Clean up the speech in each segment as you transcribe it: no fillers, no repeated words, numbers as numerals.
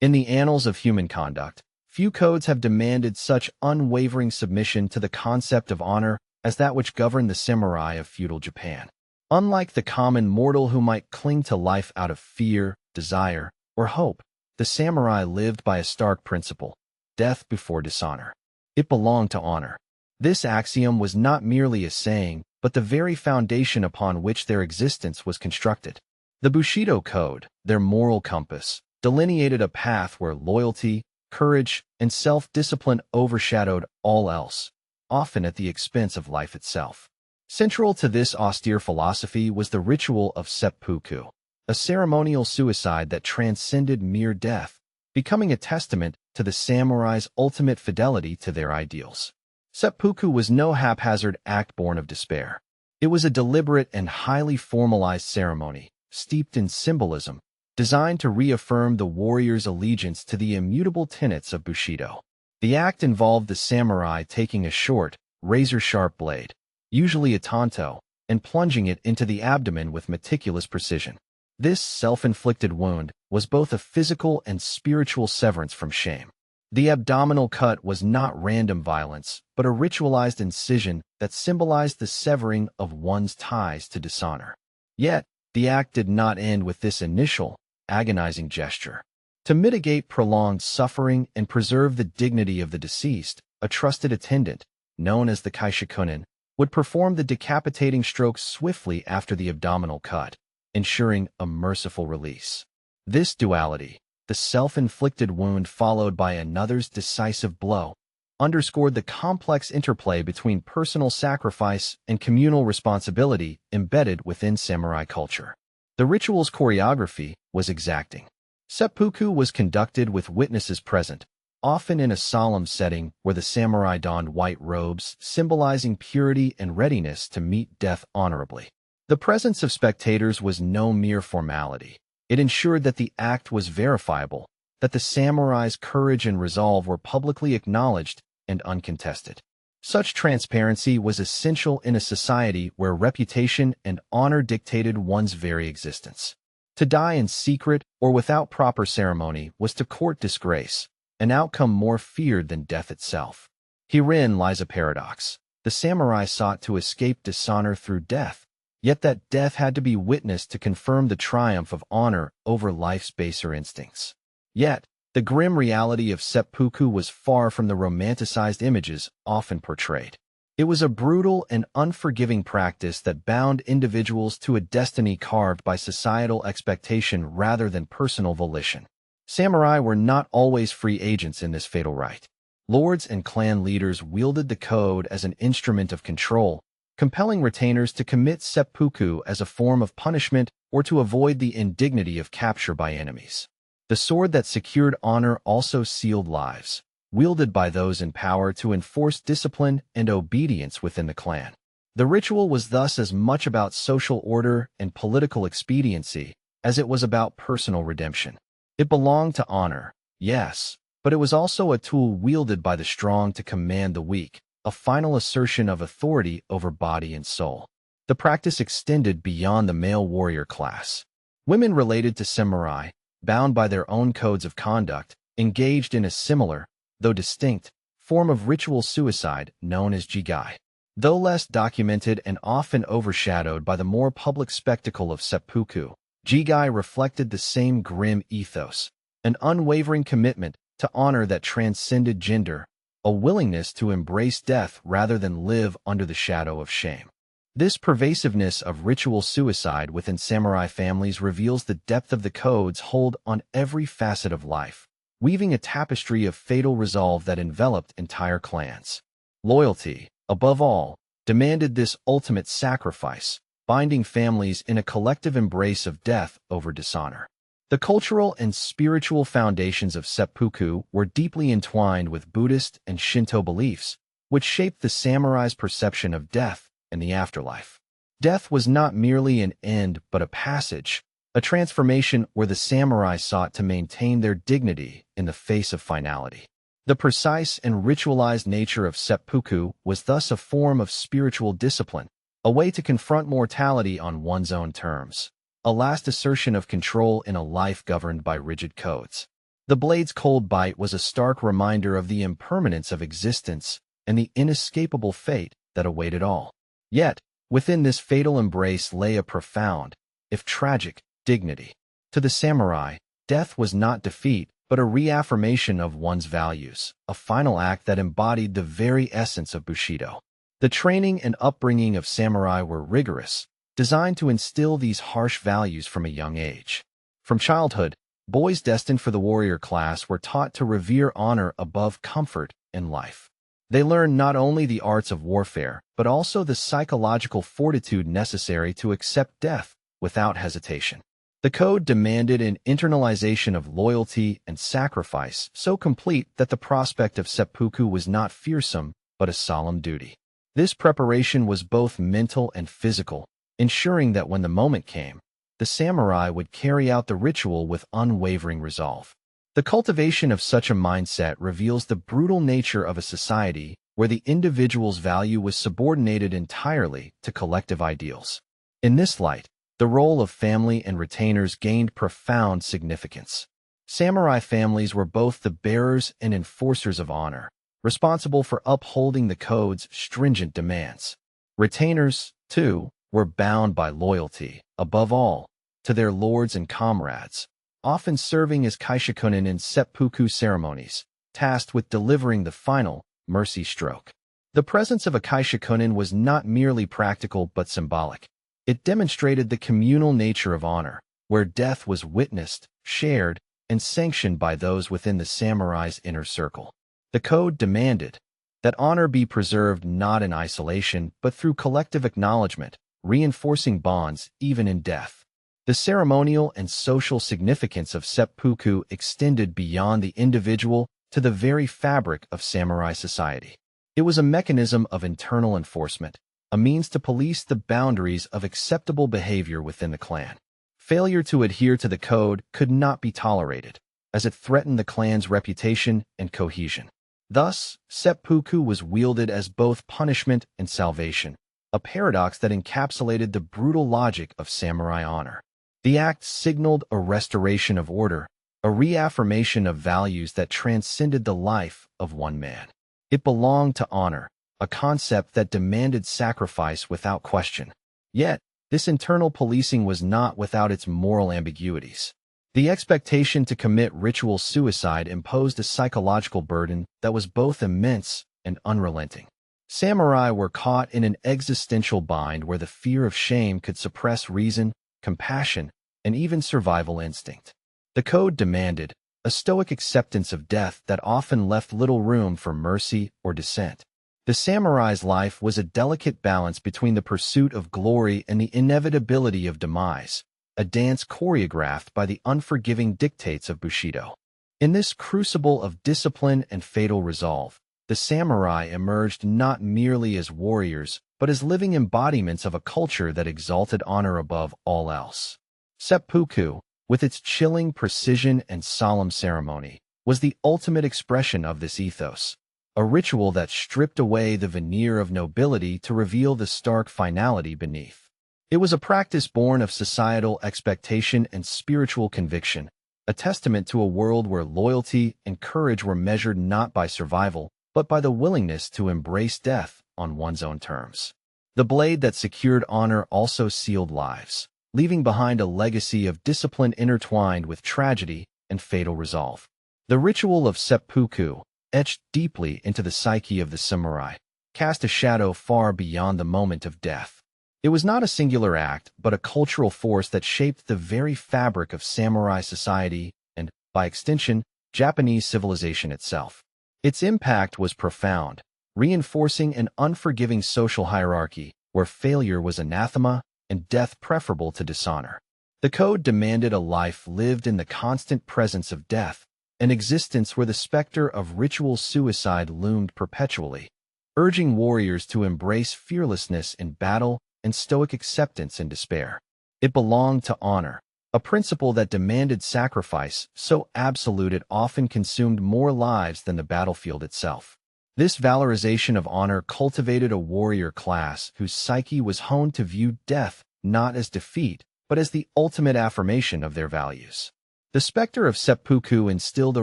In the annals of human conduct, few codes have demanded such unwavering submission to the concept of honor as that which governed the samurai of feudal Japan. Unlike the common mortal who might cling to life out of fear, desire, or hope, the samurai lived by a stark principle: death before dishonor. It belonged to honor. This axiom was not merely a saying, but the very foundation upon which their existence was constructed. The Bushido Code, their moral compass, delineated a path where loyalty, courage, and self-discipline overshadowed all else, often at the expense of life itself. Central to this austere philosophy was the ritual of seppuku, a ceremonial suicide that transcended mere death, becoming a testament to the samurai's ultimate fidelity to their ideals. Seppuku was no haphazard act born of despair. It was a deliberate and highly formalized ceremony, steeped in symbolism, designed to reaffirm the warrior's allegiance to the immutable tenets of Bushido. The act involved the samurai taking a short, razor-sharp blade, usually a tanto, and plunging it into the abdomen with meticulous precision. This self-inflicted wound was both a physical and spiritual severance from shame. The abdominal cut was not random violence, but a ritualized incision that symbolized the severing of one's ties to dishonor. Yet, the act did not end with this initial, agonizing gesture. To mitigate prolonged suffering and preserve the dignity of the deceased, a trusted attendant, known as the kaishikunin, would perform the decapitating stroke swiftly after the abdominal cut, ensuring a merciful release. This duality, the self-inflicted wound followed by another's decisive blow, underscored the complex interplay between personal sacrifice and communal responsibility embedded within samurai culture. The ritual's choreography was exacting. Seppuku was conducted with witnesses present, often in a solemn setting where the samurai donned white robes, symbolizing purity and readiness to meet death honorably. The presence of spectators was no mere formality. It ensured that the act was verifiable, that the samurai's courage and resolve were publicly acknowledged and uncontested. Such transparency was essential in a society where reputation and honor dictated one's very existence. To die in secret or without proper ceremony was to court disgrace, an outcome more feared than death itself. Herein lies a paradox. The samurai sought to escape dishonor through death, yet that death had to be witnessed to confirm the triumph of honor over life's baser instincts. Yet, the grim reality of seppuku was far from the romanticized images often portrayed. It was a brutal and unforgiving practice that bound individuals to a destiny carved by societal expectation rather than personal volition. Samurai were not always free agents in this fatal rite. Lords and clan leaders wielded the code as an instrument of control, compelling retainers to commit seppuku as a form of punishment or to avoid the indignity of capture by enemies. The sword that secured honor also sealed lives, wielded by those in power to enforce discipline and obedience within the clan. The ritual was thus as much about social order and political expediency as it was about personal redemption. It belonged to honor, yes, but it was also a tool wielded by the strong to command the weak, a final assertion of authority over body and soul. The practice extended beyond the male warrior class. Women related to samurai, bound by their own codes of conduct, engaged in a similar, though distinct, form of ritual suicide known as jigai. Though less documented and often overshadowed by the more public spectacle of seppuku, jigai reflected the same grim ethos, an unwavering commitment to honor that transcended gender, a willingness to embrace death rather than live under the shadow of shame. This pervasiveness of ritual suicide within samurai families reveals the depth of the code's hold on every facet of life, weaving a tapestry of fatal resolve that enveloped entire clans. Loyalty, above all, demanded this ultimate sacrifice, binding families in a collective embrace of death over dishonor. The cultural and spiritual foundations of seppuku were deeply entwined with Buddhist and Shinto beliefs, which shaped the samurai's perception of death and the afterlife. Death was not merely an end but a passage, a transformation where the samurai sought to maintain their dignity in the face of finality. The precise and ritualized nature of seppuku was thus a form of spiritual discipline, a way to confront mortality on one's own terms, a last assertion of control in a life governed by rigid codes. The blade's cold bite was a stark reminder of the impermanence of existence and the inescapable fate that awaited all. Yet, within this fatal embrace lay a profound, if tragic, dignity. To the samurai, death was not defeat, but a reaffirmation of one's values, a final act that embodied the very essence of Bushido. The training and upbringing of samurai were rigorous, designed to instill these harsh values from a young age. From childhood, boys destined for the warrior class were taught to revere honor above comfort in life. They learned not only the arts of warfare, but also the psychological fortitude necessary to accept death without hesitation. The code demanded an internalization of loyalty and sacrifice so complete that the prospect of seppuku was not fearsome, but a solemn duty. This preparation was both mental and physical, ensuring that when the moment came, the samurai would carry out the ritual with unwavering resolve. The cultivation of such a mindset reveals the brutal nature of a society where the individual's value was subordinated entirely to collective ideals. In this light, the role of family and retainers gained profound significance. Samurai families were both the bearers and enforcers of honor, responsible for upholding the code's stringent demands. Retainers, too, were bound by loyalty, above all, to their lords and comrades, often serving as kaishakunin in seppuku ceremonies, tasked with delivering the final mercy stroke. The presence of a kaishakunin was not merely practical but symbolic. It demonstrated the communal nature of honor, where death was witnessed, shared, and sanctioned by those within the samurai's inner circle. The code demanded that honor be preserved not in isolation but through collective acknowledgement, reinforcing bonds even in death. The ceremonial and social significance of seppuku extended beyond the individual to the very fabric of samurai society. It was a mechanism of internal enforcement, a means to police the boundaries of acceptable behavior within the clan. Failure to adhere to the code could not be tolerated, as it threatened the clan's reputation and cohesion. Thus, seppuku was wielded as both punishment and salvation, a paradox that encapsulated the brutal logic of samurai honor. The act signaled a restoration of order, a reaffirmation of values that transcended the life of one man. It belonged to honor, a concept that demanded sacrifice without question. Yet, this internal policing was not without its moral ambiguities. The expectation to commit ritual suicide imposed a psychological burden that was both immense and unrelenting. Samurai were caught in an existential bind where the fear of shame could suppress reason, compassion, and even survival instinct. The code demanded a stoic acceptance of death that often left little room for mercy or dissent. The samurai's life was a delicate balance between the pursuit of glory and the inevitability of demise, a dance choreographed by the unforgiving dictates of Bushido. In this crucible of discipline and fatal resolve, the samurai emerged not merely as warriors, but as living embodiments of a culture that exalted honor above all else. Seppuku, with its chilling precision and solemn ceremony, was the ultimate expression of this ethos, a ritual that stripped away the veneer of nobility to reveal the stark finality beneath. It was a practice born of societal expectation and spiritual conviction, a testament to a world where loyalty and courage were measured not by survival, but by the willingness to embrace death on one's own terms. The blade that secured honor also sealed lives, leaving behind a legacy of discipline intertwined with tragedy and fatal resolve. The ritual of seppuku, etched deeply into the psyche of the samurai, cast a shadow far beyond the moment of death. It was not a singular act, but a cultural force that shaped the very fabric of samurai society and, by extension, Japanese civilization itself. Its impact was profound, reinforcing an unforgiving social hierarchy where failure was anathema and death preferable to dishonor. The code demanded a life lived in the constant presence of death, an existence where the specter of ritual suicide loomed perpetually, urging warriors to embrace fearlessness in battle and stoic acceptance in despair. It belonged to honor, a principle that demanded sacrifice so absolute it often consumed more lives than the battlefield itself. This valorization of honor cultivated a warrior class whose psyche was honed to view death not as defeat, but as the ultimate affirmation of their values. The specter of seppuku instilled a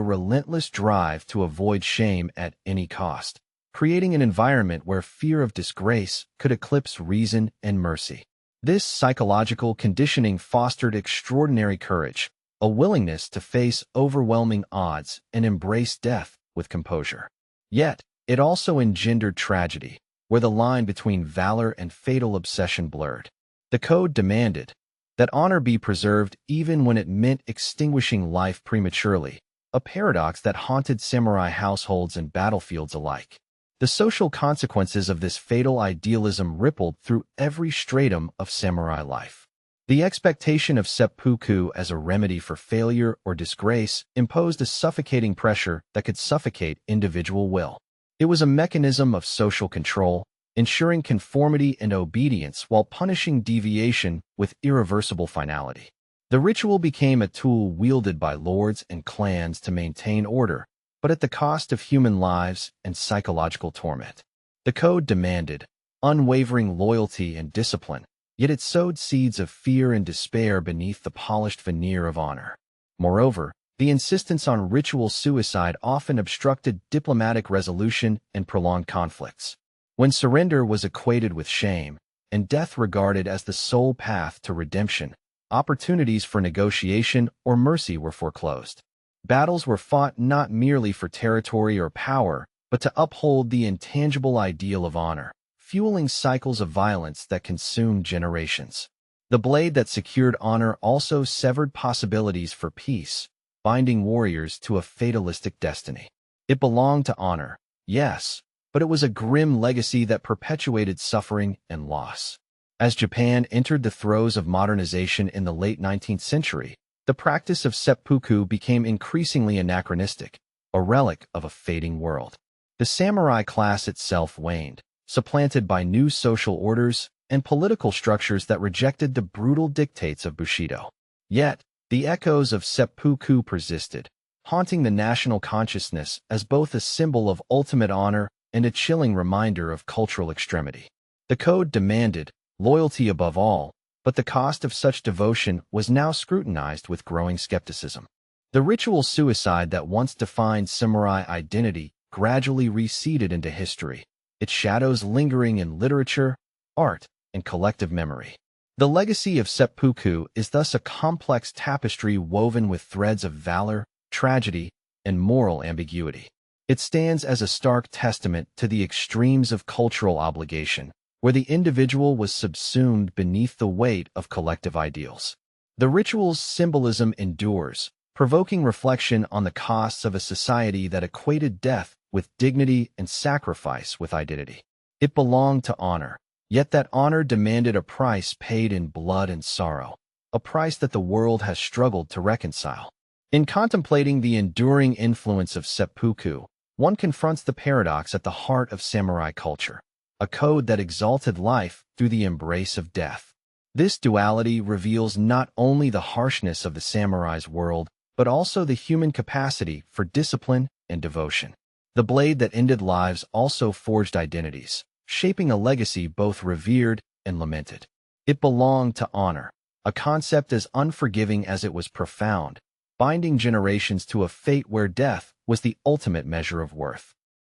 relentless drive to avoid shame at any cost, creating an environment where fear of disgrace could eclipse reason and mercy. This psychological conditioning fostered extraordinary courage, a willingness to face overwhelming odds and embrace death with composure. Yet, it also engendered tragedy, where the line between valor and fatal obsession blurred. The code demanded that honor be preserved even when it meant extinguishing life prematurely, a paradox that haunted samurai households and battlefields alike. The social consequences of this fatal idealism rippled through every stratum of samurai life. The expectation of seppuku as a remedy for failure or disgrace imposed a suffocating pressure that could suffocate individual will. It was a mechanism of social control, ensuring conformity and obedience while punishing deviation with irreversible finality. The ritual became a tool wielded by lords and clans to maintain order, but at the cost of human lives and psychological torment. The code demanded unwavering loyalty and discipline, yet it sowed seeds of fear and despair beneath the polished veneer of honor. Moreover, the insistence on ritual suicide often obstructed diplomatic resolution and prolonged conflicts. When surrender was equated with shame, and death regarded as the sole path to redemption, opportunities for negotiation or mercy were foreclosed. Battles were fought not merely for territory or power, but to uphold the intangible ideal of honor, fueling cycles of violence that consumed generations. The blade that secured honor also severed possibilities for peace, binding warriors to a fatalistic destiny. It belonged to honor, yes, but it was a grim legacy that perpetuated suffering and loss. As Japan entered the throes of modernization in the late 19th century, the practice of seppuku became increasingly anachronistic, a relic of a fading world. The samurai class itself waned, supplanted by new social orders and political structures that rejected the brutal dictates of Bushido. Yet, the echoes of seppuku persisted, haunting the national consciousness as both a symbol of ultimate honor and a chilling reminder of cultural extremity. The code demanded loyalty above all, but the cost of such devotion was now scrutinized with growing skepticism. The ritual suicide that once defined samurai identity gradually receded into history, its shadows lingering in literature, art, and collective memory. The legacy of seppuku is thus a complex tapestry woven with threads of valor, tragedy, and moral ambiguity. It stands as a stark testament to the extremes of cultural obligation, where the individual was subsumed beneath the weight of collective ideals. The ritual's symbolism endures, provoking reflection on the costs of a society that equated death with dignity and sacrifice with identity. It belonged to honor, yet that honor demanded a price paid in blood and sorrow, a price that the world has struggled to reconcile. In contemplating the enduring influence of seppuku, one confronts the paradox at the heart of samurai culture, a code that exalted life through the embrace of death. This duality reveals not only the harshness of the samurai's world, but also the human capacity for discipline and devotion. The blade that ended lives also forged identities, shaping a legacy both revered and lamented. It belonged to honor, a concept as unforgiving as it was profound, binding generations to a fate where death was the ultimate measure of worth.